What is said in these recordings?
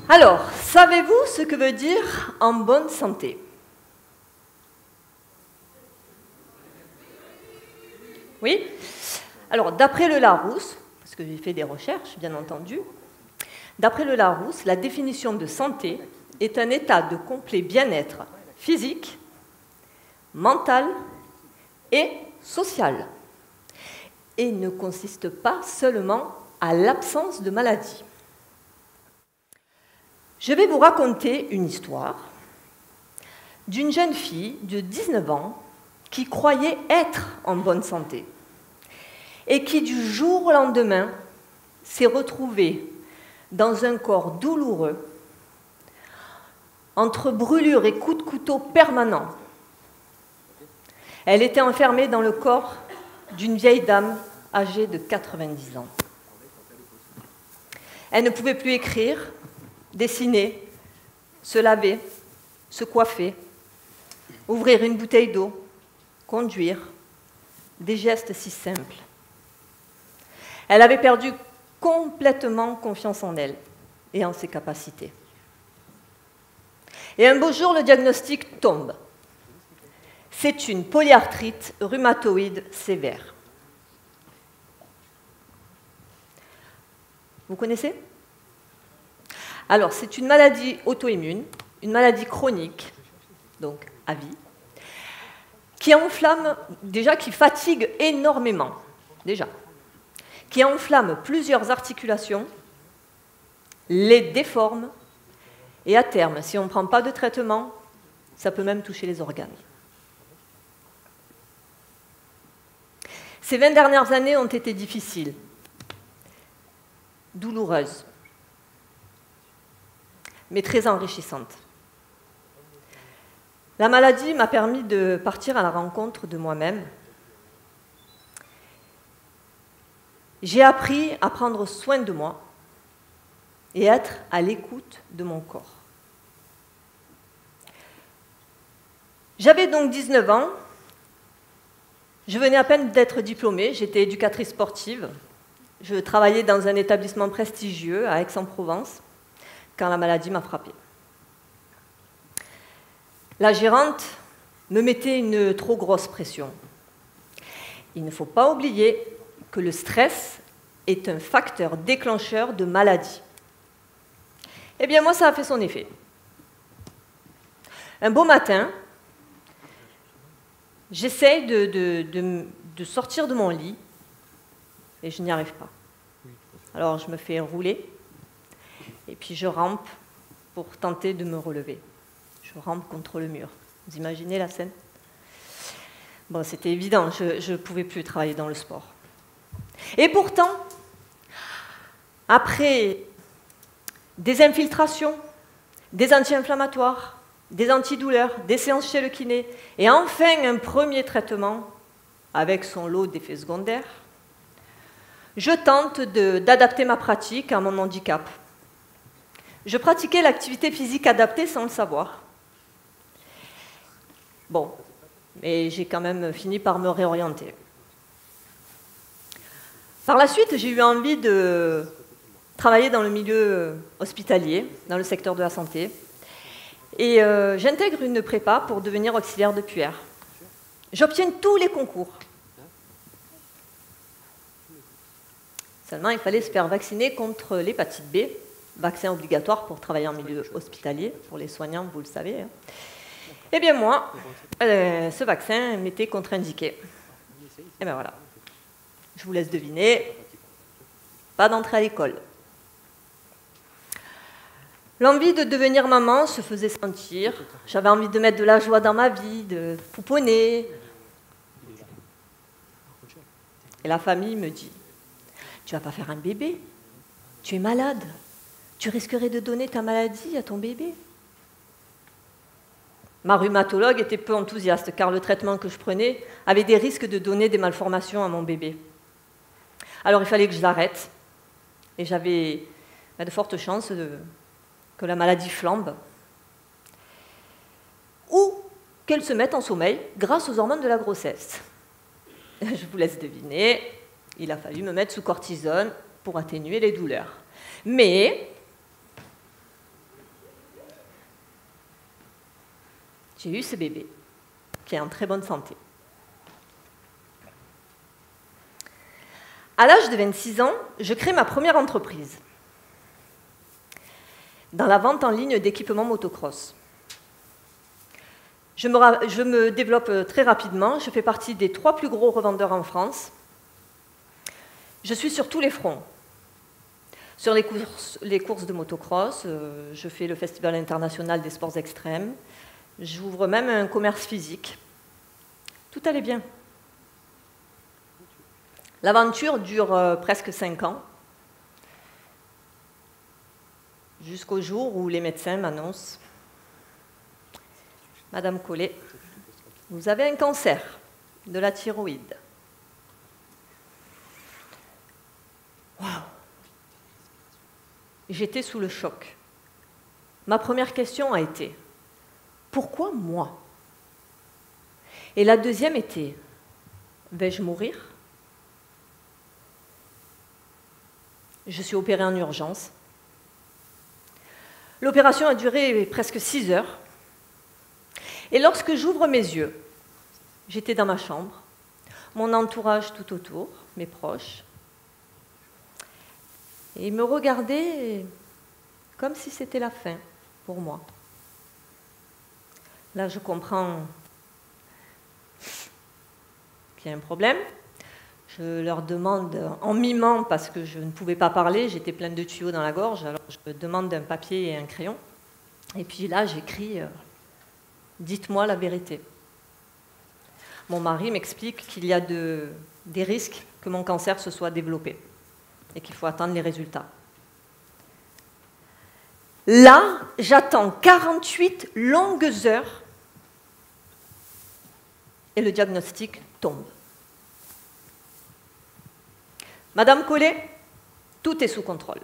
Alors, savez-vous ce que veut dire en bonne santé? Oui? Alors, d'après le Larousse, parce que j'ai fait des recherches, bien entendu, d'après le Larousse, la définition de santé est un état de complet bien-être physique, mental et social, et ne consiste pas seulement à l'absence de maladie. Je vais vous raconter une histoire d'une jeune fille de 19 ans qui croyait être en bonne santé et qui, du jour au lendemain, s'est retrouvée dans un corps douloureux, entre brûlures et coups de couteau permanents. Elle était enfermée dans le corps d'une vieille dame âgée de 90 ans. Elle ne pouvait plus écrire, dessiner, se laver, se coiffer, ouvrir une bouteille d'eau, conduire, des gestes si simples. Elle avait perdu complètement confiance en elle et en ses capacités. Et un beau jour, le diagnostic tombe. C'est une polyarthrite rhumatoïde sévère. Vous connaissez ? Alors, c'est une maladie auto-immune, une maladie chronique, donc à vie, qui enflamme, déjà qui fatigue énormément, déjà, qui enflamme plusieurs articulations, les déforme, et à terme, si on ne prend pas de traitement, ça peut même toucher les organes. Ces 20 dernières années ont été difficiles, douloureuses, mais très enrichissantes. La maladie m'a permis de partir à la rencontre de moi-même. J'ai appris à prendre soin de moi et être à l'écoute de mon corps. J'avais donc 19 ans, je venais à peine d'être diplômée, j'étais éducatrice sportive, je travaillais dans un établissement prestigieux à Aix-en-Provence quand la maladie m'a frappée. La gérante me mettait une trop grosse pression. Il ne faut pas oublier que le stress est un facteur déclencheur de maladie. Eh bien, moi, ça a fait son effet. Un beau matin, j'essaye de sortir de mon lit et je n'y arrive pas. Alors, je me fais rouler et puis je rampe pour tenter de me relever. Je rampe contre le mur. Vous imaginez la scène? Bon, c'était évident, je ne pouvais plus travailler dans le sport. Et pourtant, après des infiltrations, des anti-inflammatoires, des antidouleurs, des séances chez le kiné, et enfin un premier traitement avec son lot d'effets secondaires, je tente d'adapter ma pratique à mon handicap. Je pratiquais l'activité physique adaptée sans le savoir. Bon, mais j'ai quand même fini par me réorienter. Par la suite, j'ai eu envie de travailler dans le milieu hospitalier, dans le secteur de la santé. Et j'intègre une prépa pour devenir auxiliaire de puère. J'obtiens tous les concours. Seulement, il fallait se faire vacciner contre l'hépatite B, vaccin obligatoire pour travailler en milieu hospitalier, pour les soignants, vous le savez. Eh bien moi, ce vaccin m'était contre-indiqué. Et bien voilà, je vous laisse deviner, pas d'entrée à l'école. L'envie de devenir maman se faisait sentir, j'avais envie de mettre de la joie dans ma vie, de pouponner. Et la famille me dit, tu vas pas faire un bébé, tu es malade, tu risquerais de donner ta maladie à ton bébé. Ma rhumatologue était peu enthousiaste car le traitement que je prenais avait des risques de donner des malformations à mon bébé. Alors il fallait que je l'arrête et j'avais de fortes chances que la maladie flambe ou qu'elle se mette en sommeil grâce aux hormones de la grossesse. Je vous laisse deviner, il a fallu me mettre sous cortisone pour atténuer les douleurs. Mais j'ai eu ce bébé qui est en très bonne santé. À l'âge de 26 ans, je crée ma première entreprise dans la vente en ligne d'équipements motocross. Je me développe très rapidement, je fais partie des 3 plus gros revendeurs en France. Je suis sur tous les fronts. Sur les courses de motocross, je fais le Festival international des sports extrêmes, j'ouvre même un commerce physique. Tout allait bien. L'aventure dure presque 5 ans, jusqu'au jour où les médecins m'annoncent « Madame Collet, vous avez un cancer de la thyroïde. » Waouh! J'étais sous le choc. Ma première question a été « Pourquoi moi ?» Et la deuxième était « Vais-je mourir ?» Je suis opérée en urgence. L'opération a duré presque 6 heures. Et lorsque j'ouvre mes yeux, j'étais dans ma chambre, mon entourage tout autour, mes proches, et ils me regardaient comme si c'était la fin pour moi. Là, je comprends qu'il y a un problème. Je leur demande, en mimant, parce que je ne pouvais pas parler, j'étais pleine de tuyaux dans la gorge, alors je demande un papier et un crayon. Et puis là, j'écris « Dites-moi la vérité ». Mon mari m'explique qu'il y a des risques que mon cancer se soit développé et qu'il faut attendre les résultats. Là, j'attends 48 longues heures et le diagnostic tombe. Madame Collet, tout est sous contrôle.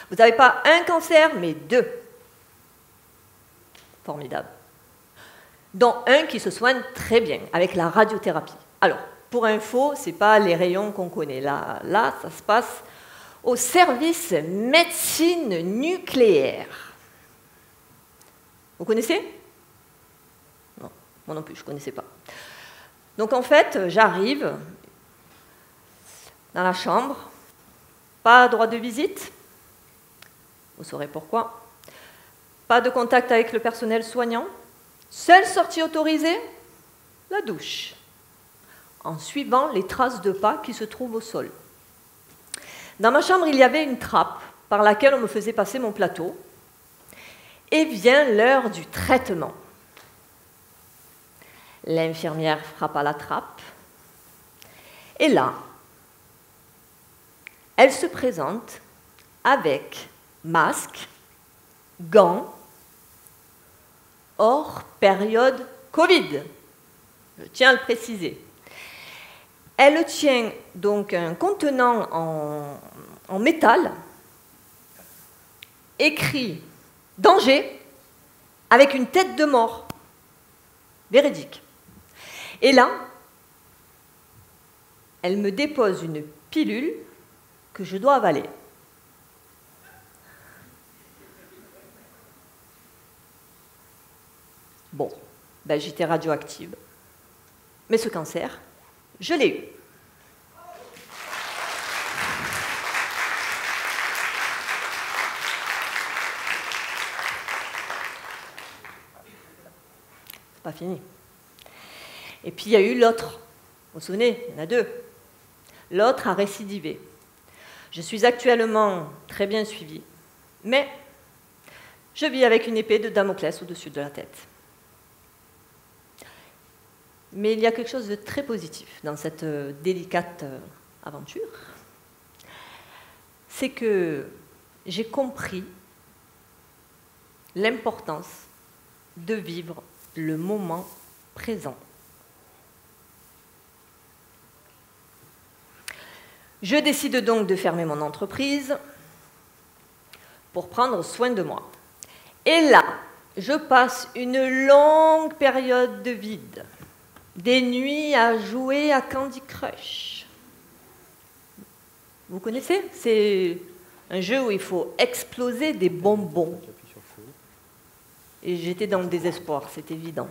Vous n'avez pas un cancer, mais 2. Formidable. Dont un qui se soigne très bien, avec la radiothérapie. Alors, pour info, ce n'est pas les rayons qu'on connaît. Là, ça se passe au service médecine nucléaire. Vous connaissez? Non, moi non plus, je ne connaissais pas. Donc en fait, j'arrive dans la chambre, pas droit de visite, vous saurez pourquoi, pas de contact avec le personnel soignant, seule sortie autorisée, la douche, en suivant les traces de pas qui se trouvent au sol. Dans ma chambre, il y avait une trappe par laquelle on me faisait passer mon plateau, et vient l'heure du traitement. L'infirmière frappe à la trappe, et là, elle se présente avec masque, gants, hors période Covid. Je tiens à le préciser. Elle tient donc un contenant en métal, écrit « Danger » avec une tête de mort, véridique. Et là, elle me dépose une pilule que je dois avaler. Bon, ben, j'étais radioactive. Mais ce cancer, je l'ai eu. C'est pas fini. Et puis il y a eu l'autre. Vous vous souvenez, il y en a 2. L'autre a récidivé. Je suis actuellement très bien suivie, mais je vis avec une épée de Damoclès au-dessus de la tête. Mais il y a quelque chose de très positif dans cette délicate aventure. C'est que j'ai compris l'importance de vivre le moment présent. Je décide donc de fermer mon entreprise pour prendre soin de moi. Et là, je passe une longue période de vide, des nuits à jouer à Candy Crush. Vous connaissez? C'est un jeu où il faut exploser des bonbons. Et j'étais dans le désespoir, c'est évident.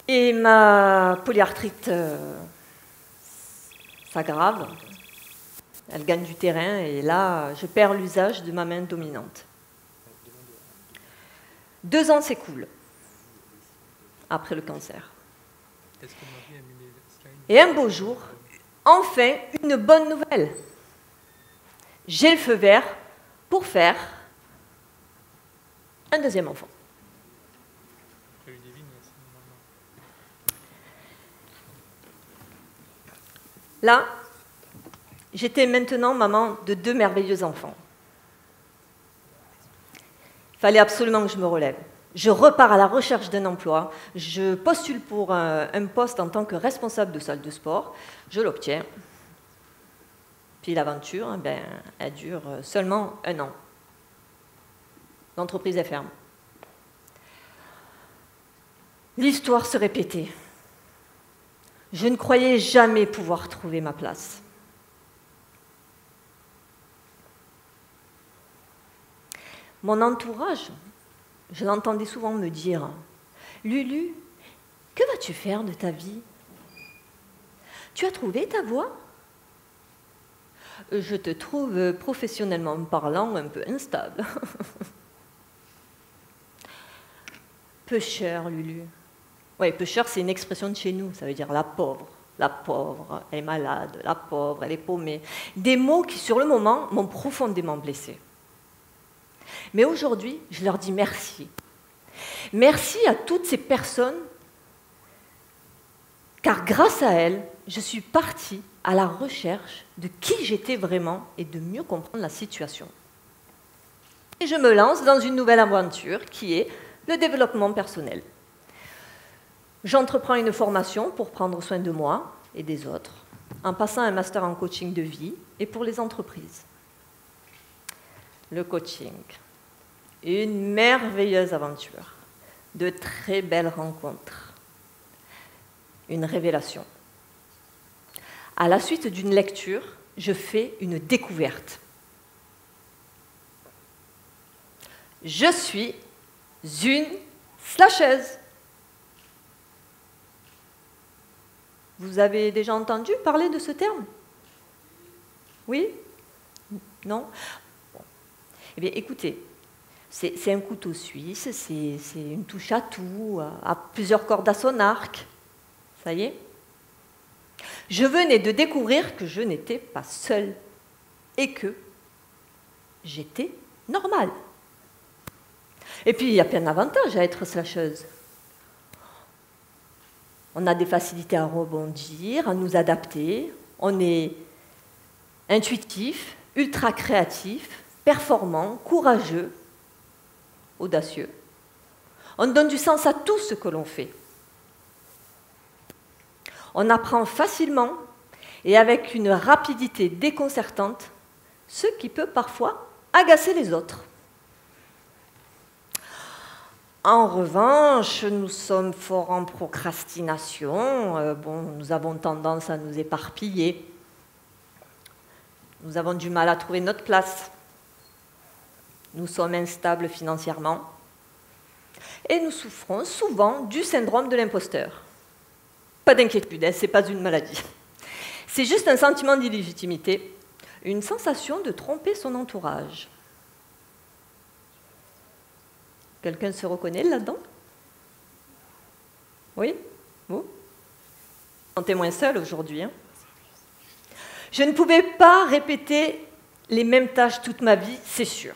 Et ma polyarthrite s'aggrave, elle gagne du terrain et là, je perds l'usage de ma main dominante. 2 ans s'écoulent après le cancer. Et un beau jour, enfin, une bonne nouvelle. J'ai le feu vert pour faire un 2e enfant. Là, j'étais maintenant maman de 2 merveilleux enfants. Il fallait absolument que je me relève. Je repars à la recherche d'un emploi. Je postule pour un poste en tant que responsable de salle de sport. Je l'obtiens. Puis l'aventure, elle dure seulement 1 an. L'entreprise est ferme. L'histoire se répétait. Je ne croyais jamais pouvoir trouver ma place. Mon entourage, je l'entendais souvent me dire « Lulu, que vas-tu faire de ta vie? Tu as trouvé ta voie? Je te trouve, professionnellement parlant, un peu instable. » Pêcheur, Lulu. Oui, pêcheur, c'est une expression de chez nous, ça veut dire la pauvre, elle est malade, la pauvre, elle est paumée. Des mots qui, sur le moment, m'ont profondément blessée. Mais aujourd'hui, je leur dis merci. Merci à toutes ces personnes, car grâce à elles, je suis partie à la recherche de qui j'étais vraiment et de mieux comprendre la situation. Et je me lance dans une nouvelle aventure qui est le développement personnel. J'entreprends une formation pour prendre soin de moi et des autres, en passant un master en coaching de vie et pour les entreprises. Le coaching, une merveilleuse aventure, de très belles rencontres, une révélation. À la suite d'une lecture, je fais une découverte. Je suis une slasheuse. Vous avez déjà entendu parler de ce terme? Oui? Non? Bon. Eh bien, écoutez, c'est un couteau suisse, c'est une touche à tout, à plusieurs cordes à son arc. Ça y est? Je venais de découvrir que je n'étais pas seule et que j'étais normale. Et puis, il y a plein d'avantages à être slasheuse. On a des facilités à rebondir, à nous adapter. On est intuitif, ultra créatif, performant, courageux, audacieux. On donne du sens à tout ce que l'on fait. On apprend facilement et avec une rapidité déconcertante, ce qui peut parfois agacer les autres. En revanche, nous sommes forts en procrastination. Nous avons tendance à nous éparpiller. Nous avons du mal à trouver notre place. Nous sommes instables financièrement. Et nous souffrons souvent du syndrome de l'imposteur. Pas d'inquiétude, ce n'est pas une maladie. C'est juste un sentiment d'illégitimité, une sensation de tromper son entourage. Quelqu'un se reconnaît là-dedans? Oui? Vous? Vous vous sentez moins seul aujourd'hui, hein? Je ne pouvais pas répéter les mêmes tâches toute ma vie, c'est sûr.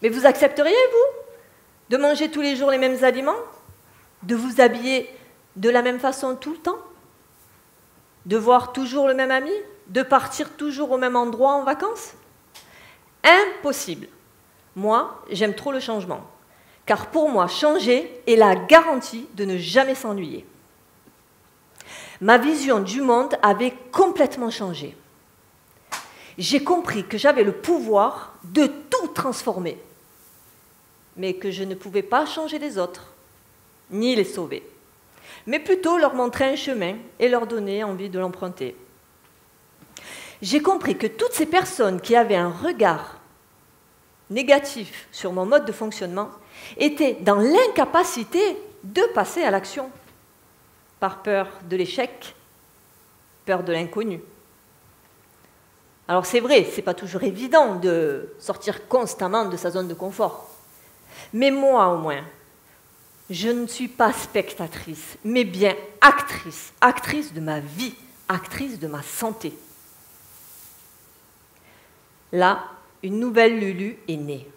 Mais vous accepteriez, vous, de manger tous les jours les mêmes aliments? De vous habiller de la même façon tout le temps? De voir toujours le même ami? De partir toujours au même endroit en vacances? Impossible. Moi, j'aime trop le changement. Car pour moi, changer est la garantie de ne jamais s'ennuyer. Ma vision du monde avait complètement changé. j'ai compris que j'avais le pouvoir de tout transformer, mais que je ne pouvais pas changer les autres, ni les sauver, mais plutôt leur montrer un chemin et leur donner envie de l'emprunter. J'ai compris que toutes ces personnes qui avaient un regard négatif sur mon mode de fonctionnement étaient dans l'incapacité de passer à l'action, par peur de l'échec, peur de l'inconnu. Alors c'est vrai, ce n'est pas toujours évident de sortir constamment de sa zone de confort. Mais moi au moins, je ne suis pas spectatrice, mais bien actrice, actrice de ma vie, actrice de ma santé. Là, une nouvelle Lulu est née.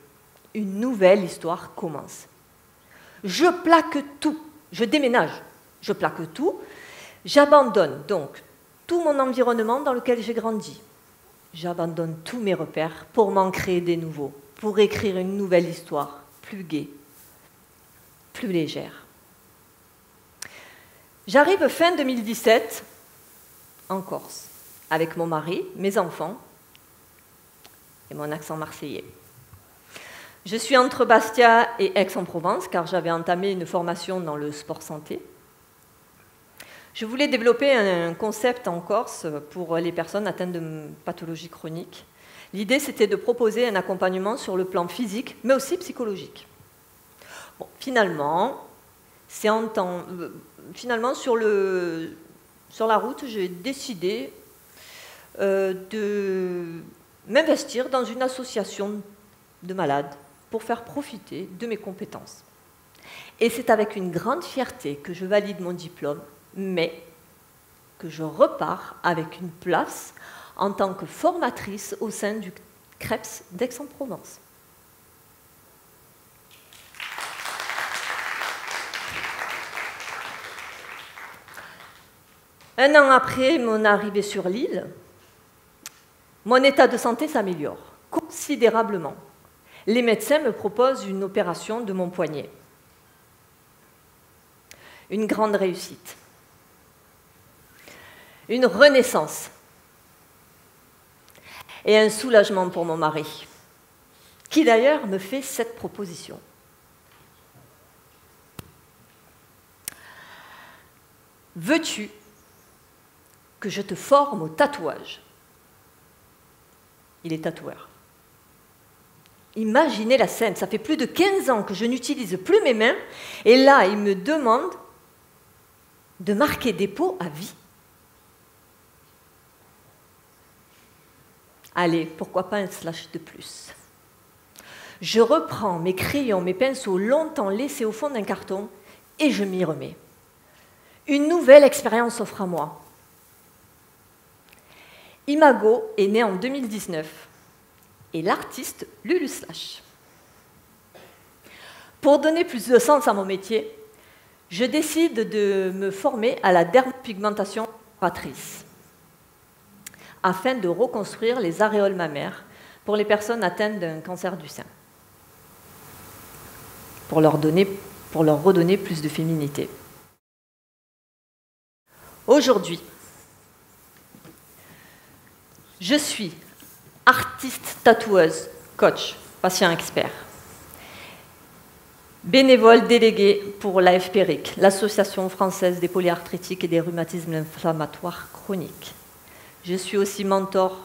Une nouvelle histoire commence. Je plaque tout, je déménage, je plaque tout, j'abandonne donc tout mon environnement dans lequel j'ai grandi. J'abandonne tous mes repères pour m'en créer des nouveaux, pour écrire une nouvelle histoire, plus gaie, plus légère. J'arrive fin 2017 en Corse, avec mon mari, mes enfants et mon accent marseillais. Je suis entre Bastia et Aix-en-Provence, car j'avais entamé une formation dans le sport santé. Je voulais développer un concept en Corse pour les personnes atteintes de pathologies chroniques. L'idée, c'était de proposer un accompagnement sur le plan physique, mais aussi psychologique. Bon, finalement, sur la route, j'ai décidé de m'investir dans une association de malades pour faire profiter de mes compétences. Et c'est avec une grande fierté que je valide mon diplôme, mais que je repars avec une place en tant que formatrice au sein du CREPS d'Aix-en-Provence. Un an après mon arrivée sur l'île, mon état de santé s'améliore considérablement. Les médecins me proposent une opération de mon poignet. Une grande réussite. Une renaissance. Et un soulagement pour mon mari, qui d'ailleurs me fait cette proposition. Veux-tu que je te forme au tatouage ? Il est tatoueur. Imaginez la scène, ça fait plus de 15 ans que je n'utilise plus mes mains, et là, il me demande de marquer des peaux à vie. Allez, pourquoi pas un slash de plus. Je reprends mes crayons, mes pinceaux longtemps laissés au fond d'un carton, et je m'y remets. Une nouvelle expérience s'offre à moi. Imago est né en 2019. Et l'artiste Lulu Slash. Pour donner plus de sens à mon métier, je décide de me former à la dermopigmentation réparatrice afin de reconstruire les aréoles mammaires pour les personnes atteintes d'un cancer du sein, pour leur redonner plus de féminité. Aujourd'hui, je suis artiste tatoueuse, coach, patient expert, bénévole délégué pour l'AFPRIC, l'Association française des polyarthritiques et des rhumatismes inflammatoires chroniques. Je suis aussi mentor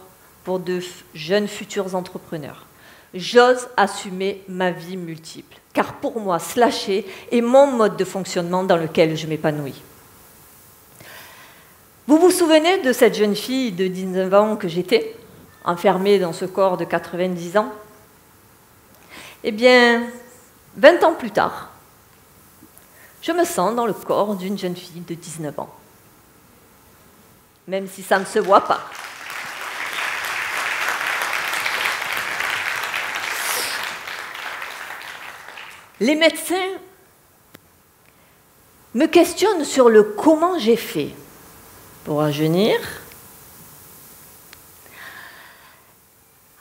pour de jeunes futurs entrepreneurs. J'ose assumer ma vie multiple, car pour moi, slasher est mon mode de fonctionnement dans lequel je m'épanouis. Vous vous souvenez de cette jeune fille de 19 ans que j'étais ? Enfermée dans ce corps de 90 ans, eh bien, 20 ans plus tard, je me sens dans le corps d'une jeune fille de 19 ans. Même si ça ne se voit pas. Les médecins me questionnent sur le comment j'ai fait pour rajeunir.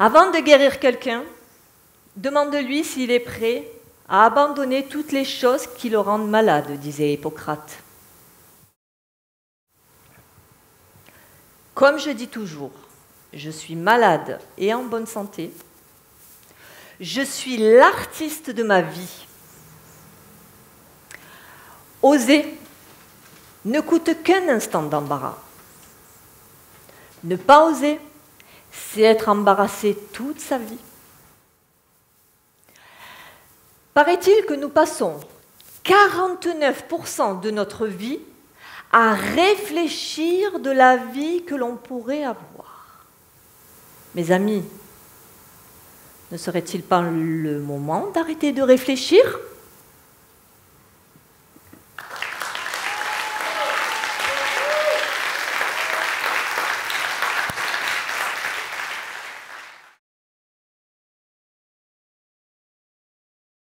Avant de guérir quelqu'un, demande-lui s'il est prêt à abandonner toutes les choses qui le rendent malade, disait Hippocrate. Comme je dis toujours, je suis malade et en bonne santé. Je suis l'artiste de ma vie. Oser ne coûte qu'un instant d'embarras. Ne pas oser, c'est être embarrassé toute sa vie. Paraît-il que nous passons 49% de notre vie à réfléchir de la vie que l'on pourrait avoir. Mes amis, ne serait-il pas le moment d'arrêter de réfléchir ?